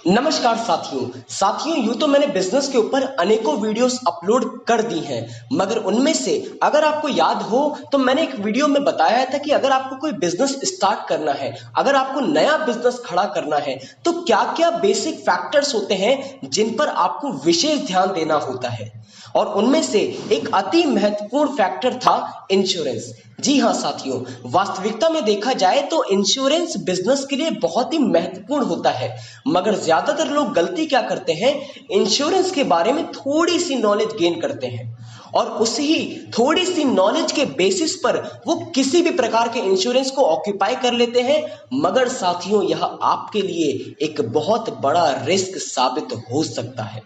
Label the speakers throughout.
Speaker 1: नमस्कार साथियों यूं तो मैंने बिजनेस के ऊपर अनेकों वीडियोस अपलोड कर दी हैं, मगर उनमें से अगर आपको याद हो तो मैंने एक वीडियो में बताया था कि अगर आपको कोई बिजनेस स्टार्ट करना है, अगर आपको नया बिजनेस खड़ा करना है तो क्या क्या बेसिक फैक्टर्स होते हैं जिन पर आपको विशेष ध्यान देना होता है। और उनमें से एक अति महत्वपूर्ण फैक्टर था इंश्योरेंस। जी हाँ साथियों, वास्तविकता में देखा जाए तो इंश्योरेंस बिजनेस के लिए बहुत ही महत्वपूर्ण होता है, मगर ज्यादातर लोग गलती क्या करते हैं, इंश्योरेंस के बारे में थोड़ी सी नॉलेज गेन करते हैं और उसी थोड़ी सी नॉलेज के बेसिस पर वो किसी भी प्रकार के इंश्योरेंस को ऑक्यूपाई कर लेते हैं। मगर साथियों, यह आपके लिए एक बहुत बड़ा रिस्क साबित हो सकता है।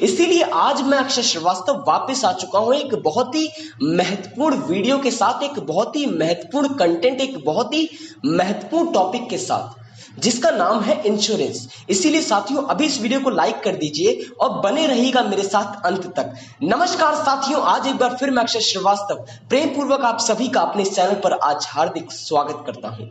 Speaker 1: इसीलिए आज मैं अक्षय श्रीवास्तव वापस आ चुका हूं एक बहुत ही महत्वपूर्ण वीडियो के साथ, एक बहुत ही महत्वपूर्ण कंटेंट, एक बहुत ही महत्वपूर्ण टॉपिक के साथ जिसका नाम है इंश्योरेंस। इसीलिए साथियों, अभी इस वीडियो को लाइक कर दीजिए और बने रहिएगा मेरे साथ अंत तक। नमस्कार साथियों, आज एक बार फिर मैं अक्षय श्रीवास्तव प्रेम पूर्वक आप सभी का अपने चैनल पर आज हार्दिक स्वागत करता हूं।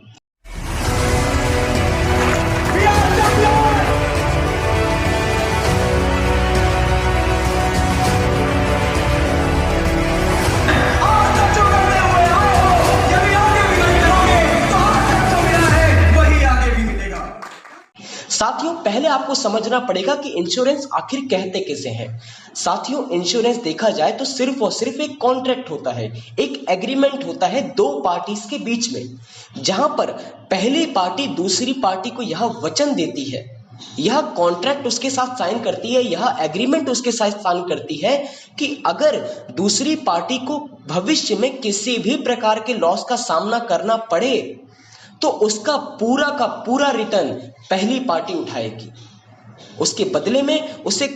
Speaker 1: साथियों, पहले आपको समझना पड़ेगा कि इंश्योरेंस आखिर कहते किसे हैं। साथियों, इंश्योरेंस देखा जाए तो सिर्फ और सिर्फ एक कॉन्ट्रैक्ट होता है, एक एग्रीमेंट होता है दो पार्टीज के बीच में, जहां पर पहली पार्टी दूसरी पार्टी को यह वचन देती है, यह कॉन्ट्रैक्ट उसके साथ साइन करती है, यह एग्रीमेंट उसके साथ साइन करती है कि अगर दूसरी पार्टी को भविष्य में किसी भी प्रकार के लॉस का सामना करना पड़े तो उसका पूरा रिटर्न पहली पार्टी उठाएगी। उसके बदले में उसे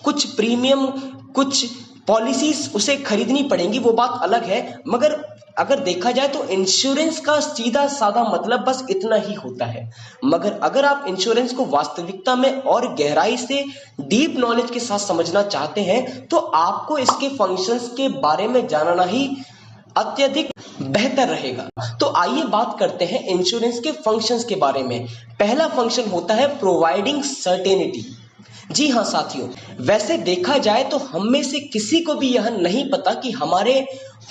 Speaker 1: कुछ प्रीमियम, कुछ पॉलिसीज उसे खरीदनी पड़ेंगी, वो बात अलग है। मगर अगर देखा जाए तो इंश्योरेंस का सीधा साधा मतलब बस इतना ही होता है। मगर अगर आप इंश्योरेंस को वास्तविकता में और गहराई से डीप नॉलेज के साथ समझना चाहते हैं तो आपको इसके फंक्शंस के बारे में जानना ही अत्यधिक बेहतर रहेगा। तो आइए बात करते हैं इंश्योरेंस के फंक्शंस के बारे में। पहला फंक्शन होता है प्रोवाइडिंग सर्टेनिटी। जी हाँ साथियों, वैसे देखा जाए तो हम में से किसी को भी यह नहीं पता कि हमारे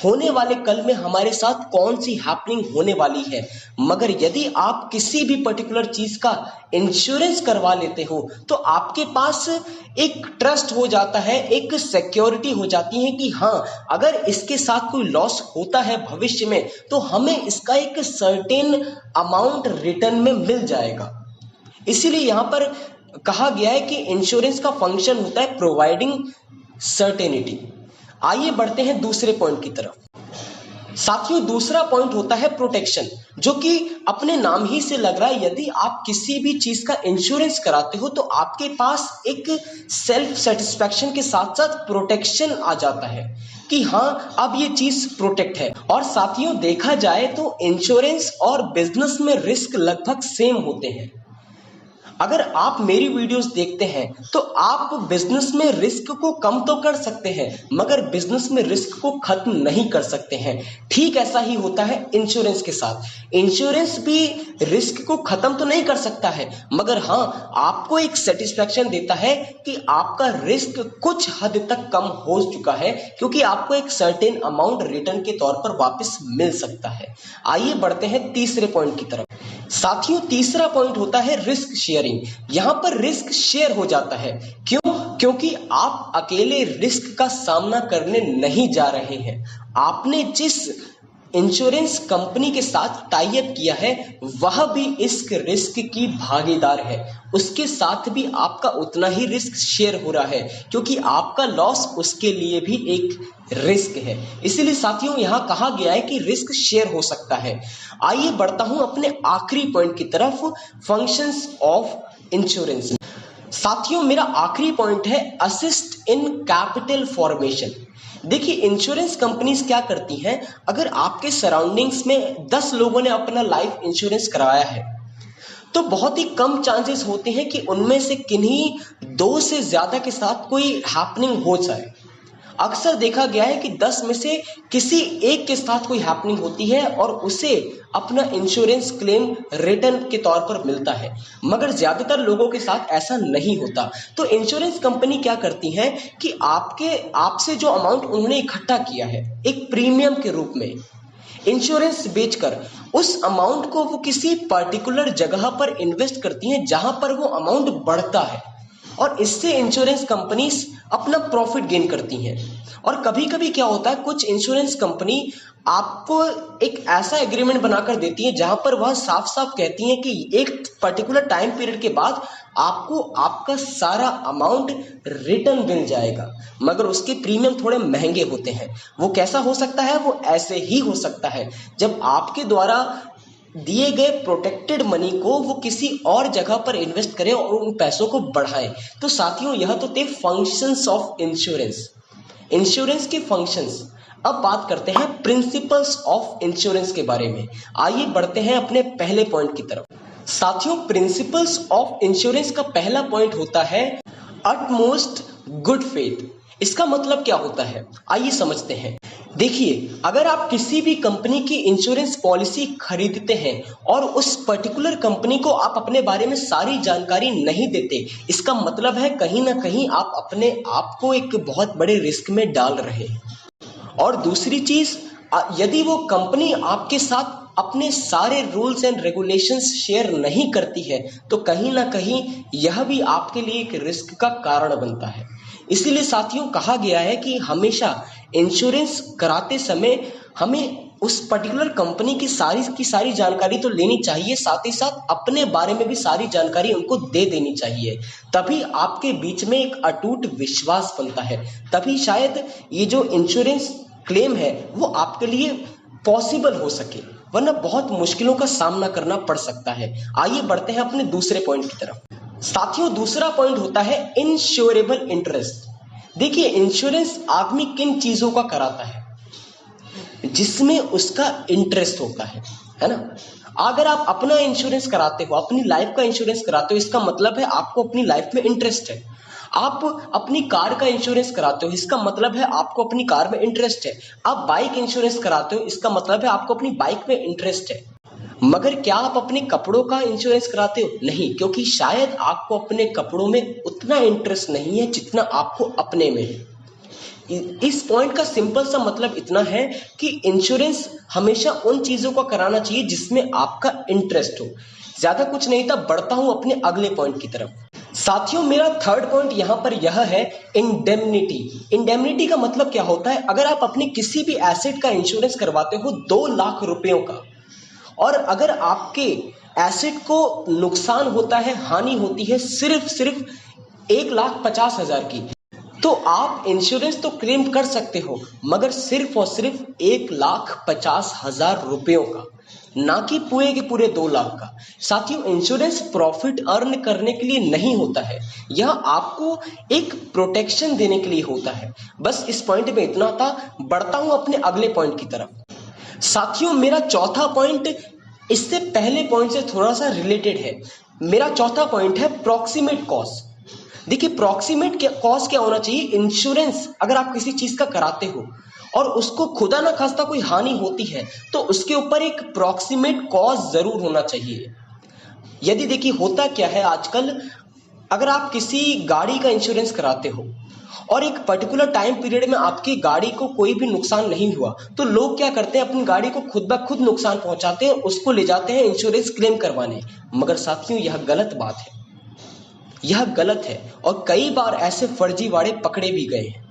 Speaker 1: होने वाले कल में हमारे साथ कौन सी हैपनिंग होने वाली है। मगर यदि आप किसी भी पर्टिकुलर चीज का इंश्योरेंस करवा लेते हो तो आपके पास एक ट्रस्ट हो जाता है, एक सिक्योरिटी हो जाती है कि हाँ, अगर इसके साथ कोई लॉस होता है भविष्य में तो हमें इसका एक सर्टेन अमाउंट रिटर्न में मिल जाएगा। इसीलिए यहां पर कहा गया है कि इंश्योरेंस का फंक्शन होता है प्रोवाइडिंग सर्टेनिटी। आइए बढ़ते हैं दूसरे पॉइंट की तरफ। साथियों, दूसरा पॉइंट होता है प्रोटेक्शन, जो कि अपने नाम ही से लग रहा है। यदि आप किसी भी चीज का इंश्योरेंस कराते हो तो आपके पास एक सेल्फ सेटिस्फैक्शन के साथ साथ प्रोटेक्शन आ जाता है कि हाँ, अब ये चीज प्रोटेक्ट है। और साथियों, देखा जाए तो इंश्योरेंस और बिजनेस में रिस्क लगभग सेम होते हैं। अगर आप मेरी वीडियोस देखते हैं तो आप बिजनेस में रिस्क को कम तो कर सकते हैं, मगर बिजनेस में रिस्क को खत्म नहीं कर सकते हैं। ठीक ऐसा ही होता है इंश्योरेंस के साथ। इंश्योरेंस भी रिस्क को खत्म तो नहीं कर सकता है, मगर हाँ, आपको एक सेटिस्फैक्शन देता है कि आपका रिस्क कुछ हद तक कम हो चुका है, क्योंकि आपको एक सर्टेन अमाउंट रिटर्न के तौर पर वापस मिल सकता है। आइए बढ़ते हैं तीसरे पॉइंट की तरफ। साथियों, तीसरा पॉइंट होता है रिस्क शेयरिंग। यहां पर रिस्क शेयर हो जाता है। क्योंकि आप अकेले रिस्क का सामना करने नहीं जा रहे हैं। आपने जिस इंश्योरेंस कंपनी के साथ टाई अप किया है वह भी इस रिस्क की भागीदार है, उसके साथ भी आपका उतना ही रिस्क शेयर हो रहा है, क्योंकि आपका लॉस उसके लिए भी एक रिस्क है। इसीलिए साथियों, यहां कहा गया है कि रिस्क शेयर हो सकता है। आइए बढ़ता हूं अपने आखिरी पॉइंट की तरफ, फंक्शंस ऑफ इंश्योरेंस। साथियों, मेरा आखिरी पॉइंट है असिस्ट इन कैपिटल फॉर्मेशन। देखिए, इंश्योरेंस कंपनीज क्या करती हैं, अगर आपके सराउंडिंग्स में 10 लोगों ने अपना लाइफ इंश्योरेंस कराया है तो बहुत ही कम चांसेस होते हैं कि उनमें से किन्हीं 2 से ज्यादा के साथ कोई हैपनिंग हो जाए। अक्सर देखा गया है कि 10 में से किसी एक के साथ कोई हैपनिंग होती है और उसे अपना इंश्योरेंस क्लेम रिटर्न के तौर पर मिलता है, मगर ज्यादातर लोगों के साथ ऐसा नहीं होता। तो इंश्योरेंस कंपनी क्या करती है कि आपसे जो अमाउंट उन्होंने इकट्ठा किया है एक प्रीमियम के रूप में, इंश्योरेंस बेचकर उस अमाउंट को वो किसी पर्टिकुलर जगह पर इन्वेस्ट करती हैं जहां पर वो अमाउंट बढ़ता है, और इससे इंश्योरेंस कंपनीज अपना प्रॉफिट गेन करती हैं। और कभी कभी क्या होता है, कुछ इंश्योरेंस कंपनी आपको एक ऐसा एग्रीमेंट बनाकर देती है जहां पर वह साफ साफ कहती हैं कि एक पर्टिकुलर टाइम पीरियड के बाद आपको आपका सारा अमाउंट रिटर्न मिल जाएगा, मगर उसके प्रीमियम थोड़े महंगे होते हैं। वो कैसा हो सकता है? वो ऐसे ही हो सकता है जब आपके द्वारा दिए गए प्रोटेक्टेड मनी को वो किसी और जगह पर इन्वेस्ट करें और उन पैसों को बढ़ाएं। तो साथियों, यह तो थे फंक्शंस ऑफ इंश्योरेंस, इंश्योरेंस के फंक्शंस। अब बात करते हैं प्रिंसिपल्स ऑफ इंश्योरेंस के बारे में। आइए बढ़ते हैं अपने पहले पॉइंट की तरफ। साथियों, प्रिंसिपल्स ऑफ इंश्योरेंस का पहला पॉइंट होता है अटमोस्ट गुड फेथ। इसका मतलब क्या होता है, आइए समझते हैं। देखिए, अगर आप किसी भी कंपनी की इंश्योरेंस पॉलिसी खरीदते हैं और उस पर्टिकुलर कंपनी को आप अपने बारे में सारी जानकारी नहीं देते, इसका मतलब है कहीं ना कहीं आप अपने आप को एक बहुत बड़े रिस्क में डाल रहे हैं। और दूसरी चीज, यदि वो कंपनी आपके साथ अपने सारे रूल्स एंड रेगुलेशंस शेयर नहीं करती है तो कहीं ना कहीं यह भी आपके लिए एक रिस्क का कारण बनता है। इसीलिए साथियों, कहा गया है कि हमेशा इंश्योरेंस कराते समय हमें उस पर्टिकुलर कंपनी की सारी जानकारी तो लेनी चाहिए, साथ ही साथ अपने बारे में भी सारी जानकारी उनको दे देनी चाहिए। तभी आपके बीच में एक अटूट विश्वास बनता है, तभी शायद ये जो इंश्योरेंस क्लेम है वो आपके लिए पॉसिबल हो सके, वरना बहुत मुश्किलों का सामना करना पड़ सकता है। आइए बढ़ते हैं अपने दूसरे पॉइंट की तरफ। साथियों, दूसरा पॉइंट होता है इंश्योरेबल इंटरेस्ट। देखिए, इंश्योरेंस आदमी किन चीजों का कराता है? जिसमें उसका इंटरेस्ट होता है ना। अगर आप अपना इंश्योरेंस कराते हो, अपनी लाइफ का इंश्योरेंस कराते हो, इसका मतलब है आपको अपनी लाइफ में इंटरेस्ट है। आप अपनी कार का इंश्योरेंस कराते हो, इसका मतलब है आपको अपनी कार में इंटरेस्ट है। आप बाइक इंश्योरेंस कराते हो, इसका मतलब है आपको अपनी बाइक में इंटरेस्ट है। मगर क्या आप अपने कपड़ों का इंश्योरेंस कराते हो? नहीं, क्योंकि शायद आपको अपने कपड़ों में उतना इंटरेस्ट नहीं है जितना आपको अपने में है। इस पॉइंट का सिंपल सा मतलब इतना है कि इंश्योरेंस हमेशा उन चीजों का कराना चाहिए जिसमें आपका इंटरेस्ट हो। ज्यादा कुछ नहीं था, बढ़ता हूं अपने अगले पॉइंट की तरफ। साथियों, मेरा थर्ड पॉइंट यहां पर यह है इंडेमनिटी। इंडेमनिटी का मतलब क्या होता है? अगर आप अपने किसी भी एसेट का इंश्योरेंस करवाते हो 2 लाख रुपयों का, और अगर आपके एसेट को नुकसान होता है, हानि होती है सिर्फ 1,50,000 की, तो आप इंश्योरेंस तो क्लेम कर सकते हो, मगर सिर्फ और सिर्फ 1,50,000 रुपयों का, ना कि पूरे के पूरे 2 लाख का। साथियों, इंश्योरेंस प्रॉफिट अर्न करने के लिए नहीं होता है, यह आपको एक प्रोटेक्शन देने के लिए होता है। बस इस पॉइंट में इतना था, बढ़ता हूं अपने अगले पॉइंट की तरफ। साथियों, मेरा चौथा पॉइंट इससे पहले पॉइंट से थोड़ा सा रिलेटेड है। मेरा चौथा पॉइंट है प्रॉक्सिमेट कॉस्ट। देखिए, प्रॉक्सिमेट कॉस्ट क्या होना चाहिए? इंश्योरेंस अगर आप किसी चीज का कराते हो और उसको खुदा ना खास्ता कोई हानि होती है तो उसके ऊपर एक प्रॉक्सिमेट कॉस्ट जरूर होना चाहिए। यदि देखिए, होता क्या है आजकल, अगर आप किसी गाड़ी का इंश्योरेंस कराते हो और एक पर्टिकुलर टाइम पीरियड में आपकी गाड़ी को कोई भी नुकसान नहीं हुआ, तो लोग क्या करते हैं, अपनी गाड़ी को खुद ब खुद नुकसान पहुंचाते हैं, उसको ले जाते हैं इंश्योरेंस क्लेम करवाने। मगर साथियों, यह गलत बात है, यह गलत है, और कई बार ऐसे फर्जीवाड़े पकड़े भी गए हैं।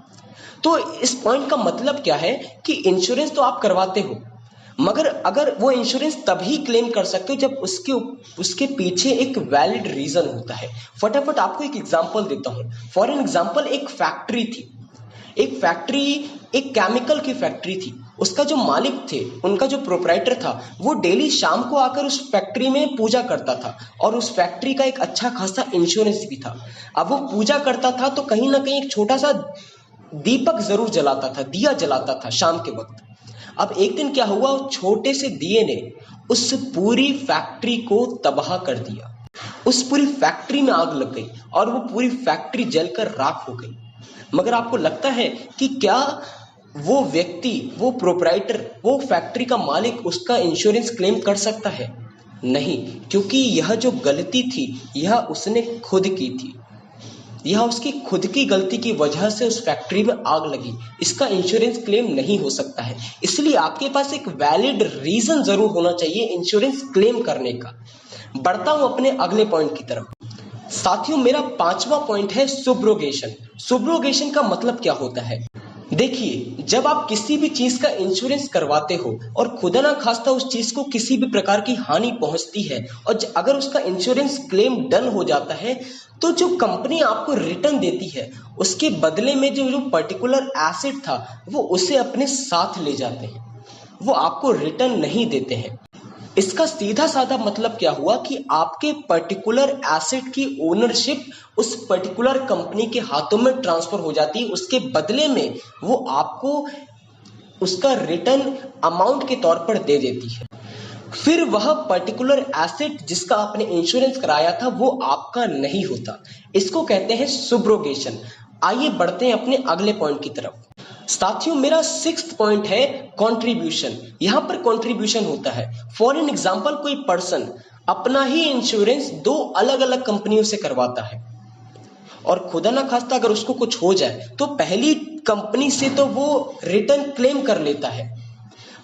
Speaker 1: तो इस पॉइंट का मतलब क्या है कि इंश्योरेंस तो आप करवाते हो, मगर अगर वो इंश्योरेंस तभी क्लेम कर सकते हो जब उसके पीछे एक वैलिड रीजन होता है। फटाफट आपको एक एग्जांपल देता हूं। फॉर एन एग्जांपल, एक फैक्ट्री थी, एक केमिकल की फैक्ट्री थी। उसका जो मालिक थे, उनका जो प्रोप्राइटर था, वो डेली शाम को आकर उस फैक्ट्री में पूजा करता था और उस फैक्ट्री का एक अच्छा खासा इंश्योरेंस भी था। अब वो पूजा करता था तो कहीं ना कहीं एक छोटा सा दीपक जरूर जलाता था, दिया जलाता था शाम के वक्त। अब एक दिन क्या हुआ, उस छोटे से दिए ने उस पूरी फैक्ट्री को तबाह कर दिया। उस पूरी फैक्ट्री में आग लग गई और वो पूरी फैक्ट्री जलकर राख हो गई। मगर आपको लगता है कि क्या वो व्यक्ति, वो प्रोप्राइटर, वो फैक्ट्री का मालिक उसका इंश्योरेंस क्लेम कर सकता है? नहीं, क्योंकि यह जो गलती थी यह उसने खुद की थी। यह उसकी खुद की गलती की वजह से उस फैक्ट्री में आग लगी। इसका इंश्योरेंस क्लेम नहीं हो सकता है। इसलिए आपके पास एक वैलिड रीजन जरूर होना चाहिए इंश्योरेंस क्लेम करने का। बढ़ता हूं अपने अगले पॉइंट की तरफ। साथियों, मेरा 5वां पॉइंट है सुब्रोगेशन। सुब्रोगेशन का मतलब क्या होता है? देखिए, जब आप किसी भी चीज का इंश्योरेंस करवाते हो और खुदा ना खास्ता उस चीज को किसी भी प्रकार की हानि पहुंचती है और अगर उसका इंश्योरेंस क्लेम डन हो जाता है, तो जो कंपनी आपको रिटर्न देती है उसके बदले में जो पर्टिकुलर एसेट था वो उसे अपने साथ ले जाते हैं, वो आपको रिटर्न नहीं देते हैं। इसका सीधा साधा मतलब क्या हुआ कि आपके पर्टिकुलर एसेट की ओनरशिप उस पर्टिकुलर कंपनी के हाथों में ट्रांसफर हो जाती है। उसके बदले में वो आपको उसका रिटर्न अमाउंट के तौर पर दे देती है। फिर वह पर्टिकुलर एसेट जिसका आपने इंश्योरेंस कराया था वो आपका नहीं होता। इसको कहते हैं सुब्रोगेशन। आइए बढ़ते हैं अपने अगले पॉइंट की तरफ। साथियों, मेरा 6th पॉइंट है कंट्रीब्यूशन। यहां पर कंट्रीब्यूशन होता है, फॉर एन एग्जांपल कोई पर्सन अपना ही इंश्योरेंस 2 अलग अलग कंपनियों से करवाता है और खुदा ना खास्ता अगर उसको कुछ हो जाए तो पहली कंपनी से तो वो रिटर्न क्लेम कर लेता है,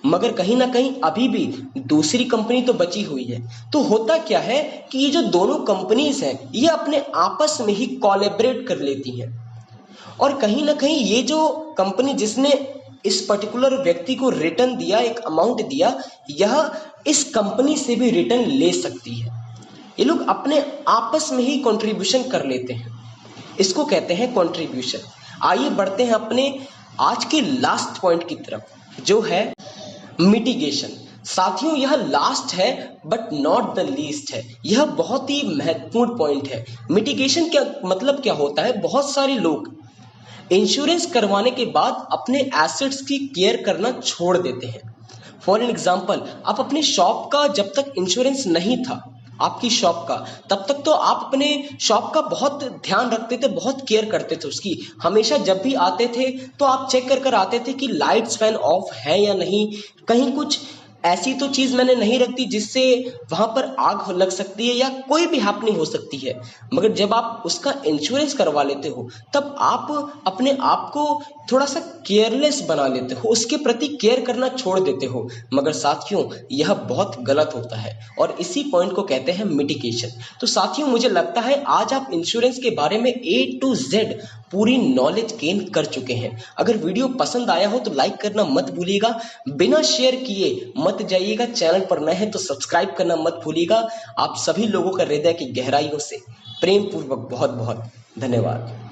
Speaker 1: मगर कहीं ना कहीं अभी भी दूसरी कंपनी तो बची हुई है। तो होता क्या है कि ये जो दोनों कंपनीज हैं ये अपने आपस में ही कोलैबोरेट कर लेती हैं और कहीं ना कहीं ये जो कंपनी जिसने इस पर्टिकुलर व्यक्ति को रिटर्न दिया, एक अमाउंट दिया, यह इस कंपनी से भी रिटर्न ले सकती है। ये लोग अपने आपस में ही कंट्रीब्यूशन कर लेते हैं, इसको कहते हैं कंट्रीब्यूशन। आइए बढ़ते हैं अपने आज के लास्ट पॉइंट की तरफ जो है मिटिगेशन। साथियों, यह लास्ट है बट नॉट द लीस्ट है। यह बहुत ही महत्वपूर्ण पॉइंट है। मिटिगेशन क्या मतलब क्या होता है? बहुत सारे लोग इंश्योरेंस करवाने के बाद अपने एसेट्स की केयर करना छोड़ देते हैं। फॉर एन एग्जाम्पल, आप अपने शॉप का जब तक इंश्योरेंस नहीं था आपकी शॉप का, तब तक तो आप अपने शॉप का बहुत ध्यान रखते थे, बहुत केयर करते थे उसकी। हमेशा जब भी आते थे तो आप चेक कर कर आते थे कि लाइट्स फैन ऑफ है या नहीं, कहीं कुछ ऐसी तो चीज मैंने नहीं रख दी जिससे वहां पर आग लग सकती है या कोई भी हैपनिंग हो सकती है। मगर जब आप उसका इंश्योरेंस करवा लेते हो तब आप अपने आप को थोड़ा सा केयरलेस बना लेते हो, उसके प्रति केयर करना छोड़ देते हो। मगर साथियों, यह बहुत गलत होता है और इसी पॉइंट को कहते हैं मिटिगेशन। तो साथियों, मुझे लगता है आज आप इंश्योरेंस के बारे में A to Z पूरी नॉलेज गेन कर चुके हैं। अगर वीडियो पसंद आया हो तो लाइक करना मत भूलिएगा, बिना शेयर किए मत जाइएगा। चैनल पर नए हैं तो सब्सक्राइब करना मत भूलिएगा। आप सभी लोगों का हृदय की गहराइयों से प्रेम पूर्वक बहुत बहुत धन्यवाद।